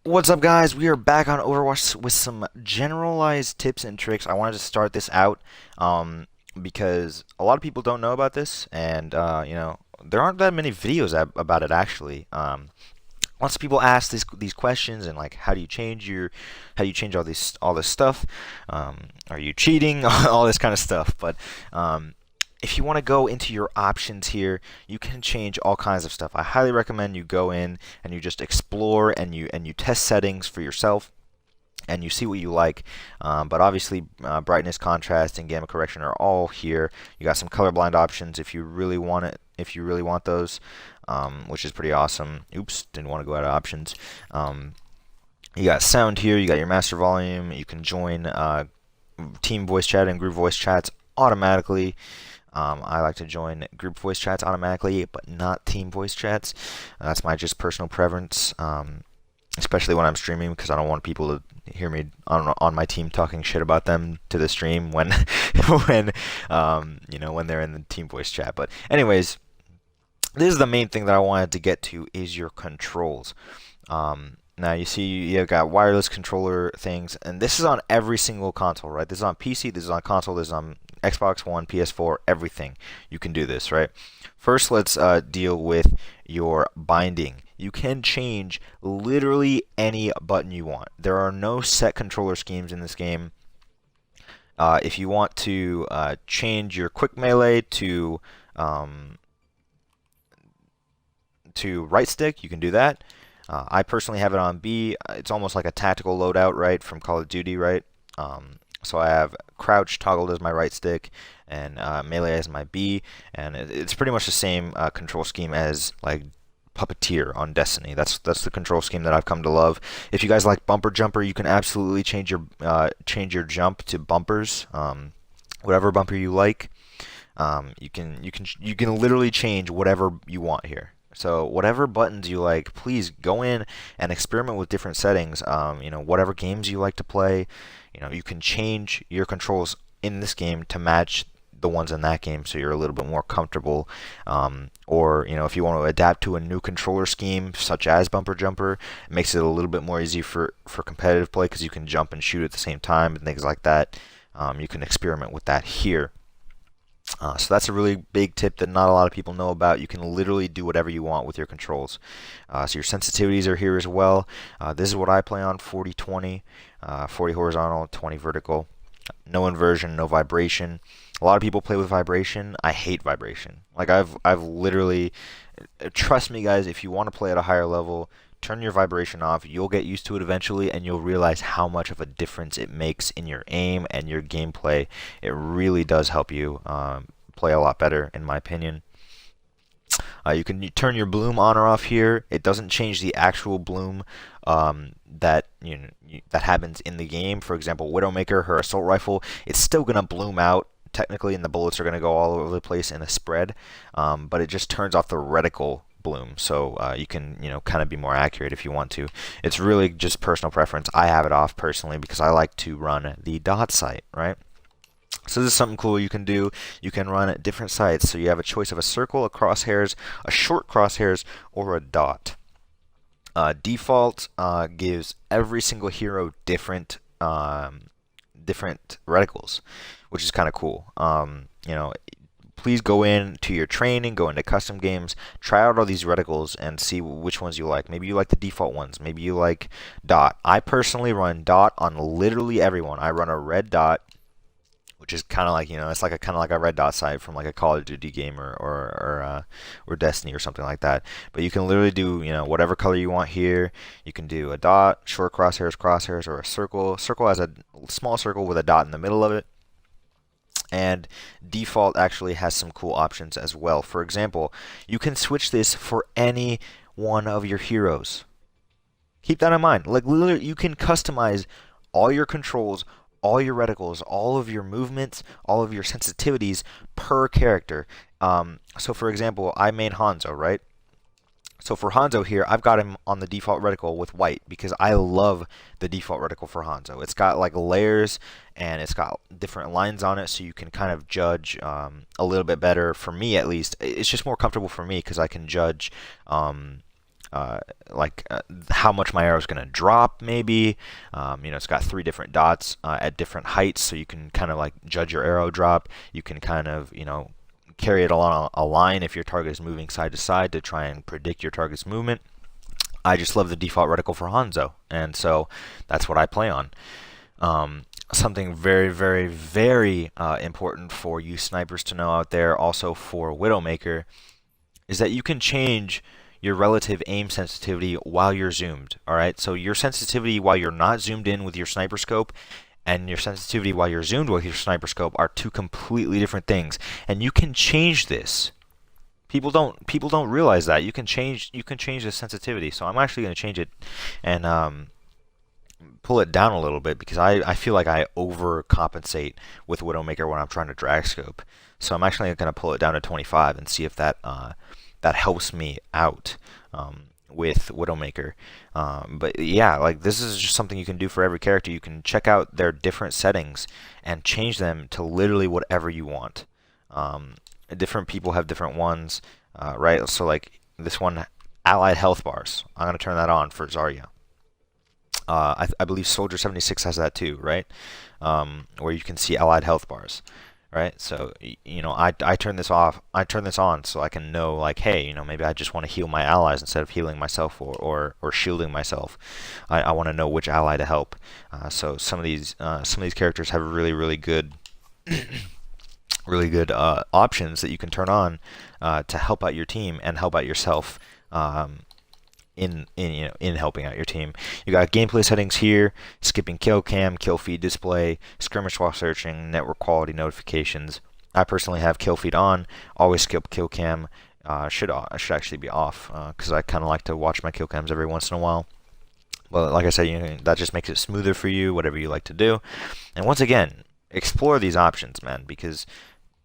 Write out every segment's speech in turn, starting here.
What's up, guys? We are back on Overwatch with some generalized tips and tricks. I wanted to start this out because a lot of people don't know about this, and there aren't that many videos about it actually. Lots of people ask these questions and like, how do you change all this stuff? Are you cheating? All this kind of stuff. But if you want to go into your options here, you can change all kinds of stuff. I highly recommend you go in and you just explore and you test settings for yourself and you see what you like. But obviously, brightness, contrast, and gamma correction are all here. You got some colorblind options if you really want it. If you really want those, which is pretty awesome. Oops, didn't want to go out of options. You got sound here. You got your master volume. You can join team voice chat and group voice chats automatically. I like to join group voice chats automatically, but not team voice chats. That's my just personal preference, especially when I'm streaming, because I don't want people to hear me on my team talking shit about them to the stream when when they're in the team voice chat. But anyways, this is the main thing that I wanted to get to is your controls. Now you see you've got wireless controller things, and this is on every single console, right? This is on PC, this is on console, this is on Xbox One, PS4, everything. You can do this, right? First, let's deal with your binding. You can change literally any button you want. There are no set controller schemes in this game. If you want to change your quick melee to right stick, you can do that. I personally have it on B. It's almost like a tactical loadout, right, from Call of Duty, right? So I have crouch toggled as my right stick and melee as my B, and it's pretty much the same control scheme as like Puppeteer on Destiny. That's the control scheme that I've come to love. If you guys like bumper jumper, you can absolutely change your jump to bumpers, whatever bumper you like. You can literally change whatever you want here. So whatever buttons you like, please go in and experiment with different settings. Whatever games you like to play, you can change your controls in this game to match the ones in that game, so you're a little bit more comfortable. Or if you want to adapt to a new controller scheme, such as bumper jumper, it makes it a little bit more easy for competitive play because you can jump and shoot at the same time and things like that. You can experiment with that here. So that's a really big tip that not a lot of people know about. You can literally do whatever you want with your controls. So your sensitivities are here as well. This is what I play on: 40-20, 40 horizontal, 20 vertical. No inversion, no vibration. A lot of people play with vibration. I hate vibration. Like I've literally, trust me guys, if you want to play at a higher level, turn your vibration off. You'll get used to it eventually, and you'll realize how much of a difference it makes in your aim and your gameplay. It really does help you play a lot better, in my opinion. You can turn your bloom on or off here. It doesn't change the actual bloom that that happens in the game. For example, Widowmaker, her assault rifle, it's still gonna bloom out technically, and the bullets are gonna go all over the place in a spread. But it just turns off the reticle bloom, so you can kind of be more accurate if you want to. It's really just personal preference. I have it off personally because I like to run the dot sight, right? So this is something cool you can do. You can run at different sights, so you have a choice of a circle, a crosshairs, a short crosshairs, or a dot. Default gives every single hero different reticles, which is kind of cool. Please go into your training, go into custom games, try out all these reticles and see which ones you like. Maybe you like the default ones. Maybe you like dot. I personally run dot on literally everyone. I run a red dot, which is kind of like, it's like kind of like a red dot sight from like a Call of Duty game or Destiny or something like that. But you can literally do whatever color you want here. You can do a dot, short crosshairs, or a circle. Circle has a small circle with a dot in the middle of it. And default actually has some cool options as well. For example, you can switch this for any one of your heroes. Keep that in mind. Like literally, you can customize all your controls, all your reticles, all of your movements, all of your sensitivities per character. So for example, I main Hanzo, right? So for Hanzo here, I've got him on the default reticle with white because I love the default reticle for Hanzo. It's got like layers and it's got different lines on it, so you can kind of judge a little bit better. For me, at least, it's just more comfortable for me because I can judge how much my arrow is going to drop, maybe. It's got 3 different dots at different heights, so you can kind of like judge your arrow drop. You can kind of, carry it along a line if your target is moving side to side to try and predict your target's movement. I just love the default reticle for Hanzo, and so that's what I play on. Something very, very, very important for you snipers to know out there, also for Widowmaker, is that you can change your relative aim sensitivity while you're zoomed. Alright, so your sensitivity while you're not zoomed in with your sniper scope and your sensitivity while you're zoomed with your sniper scope are 2 completely different things. And you can change this. People don't realize that. You can change the sensitivity. So I'm actually going to change it and pull it down a little bit, because I feel like I overcompensate with Widowmaker when I'm trying to drag scope. So I'm actually going to pull it down to 25 and see if that helps me out with Widowmaker. But yeah, like, this is just something you can do for every character. You can check out their different settings and change them to literally whatever you want. Different people have different ones, right? So like this one, allied health bars. I'm going to turn that on for Zarya. I believe Soldier 76 has that too, right? Where you can see allied health bars, right? So I turn this off. I turn this on so I can know, like, hey, maybe I just want to heal my allies instead of healing myself or shielding myself. I want to know which ally to help. So some of these characters have really, really good really good options that you can turn on to help out your team and help out yourself. In helping out your team. You got gameplay settings here: skipping kill cam, kill feed display, skirmish while searching, network quality notifications. I personally have kill feed on, always skip kill cam. Should actually be off, because I kind of like to watch my kill cams every once in a while. But like I said, that just makes it smoother for you, whatever you like to do. And once again, explore these options, man, because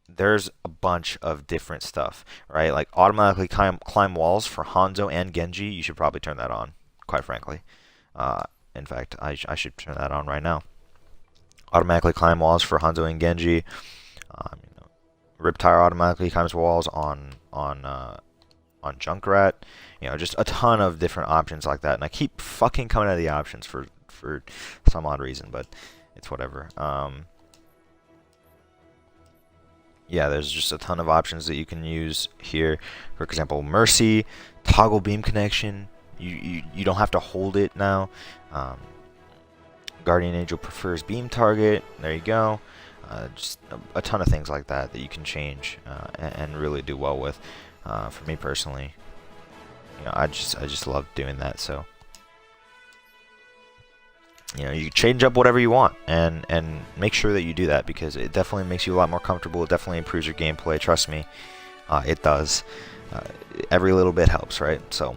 there's a bunch of different stuff, right? Like automatically climb walls for Hanzo and Genji. You should probably turn that on, quite frankly. In fact, I should turn that on right now. Automatically climb walls for Hanzo and Genji. Riptire automatically climbs walls on Junkrat. Just a ton of different options like that. And I keep fucking coming out of the options for some odd reason, but it's whatever. Yeah, there's just a ton of options that you can use here. For example, Mercy, toggle beam connection. You don't have to hold it now. Guardian Angel prefers beam target. There you go. Just a ton of things like that you can change and really do well with. For me personally, I just love doing that. So you change up whatever you want, and make sure that you do that, because it definitely makes you a lot more comfortable. It definitely improves your gameplay. Trust me, it does. Every little bit helps, right? So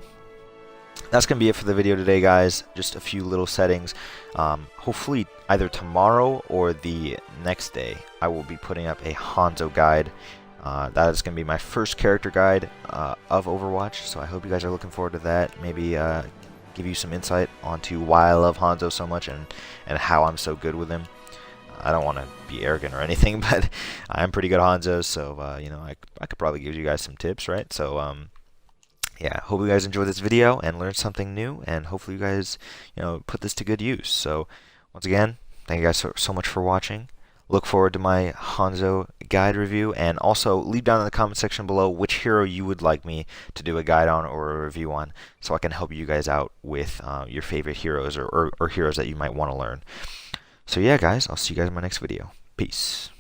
that's gonna be it for the video today, guys. Just a few little settings. Hopefully either tomorrow or the next day I will be putting up a Hanzo guide. That is gonna be my first character guide of Overwatch, so I hope you guys are looking forward to that. Maybe give you some insight onto why I love Hanzo so much and how I'm so good with him. I don't want to be arrogant or anything, but I'm pretty good at Hanzo, so I could probably give you guys some tips, right? So yeah, hope you guys enjoyed this video and learned something new, and hopefully you guys put this to good use. So once again, thank you guys so much for watching. Look forward to my Hanzo guide review, and also leave down in the comment section below which hero you would like me to do a guide on or a review on, so I can help you guys out with your favorite heroes or heroes that you might want to learn. So yeah, guys, I'll see you guys in my next video. Peace.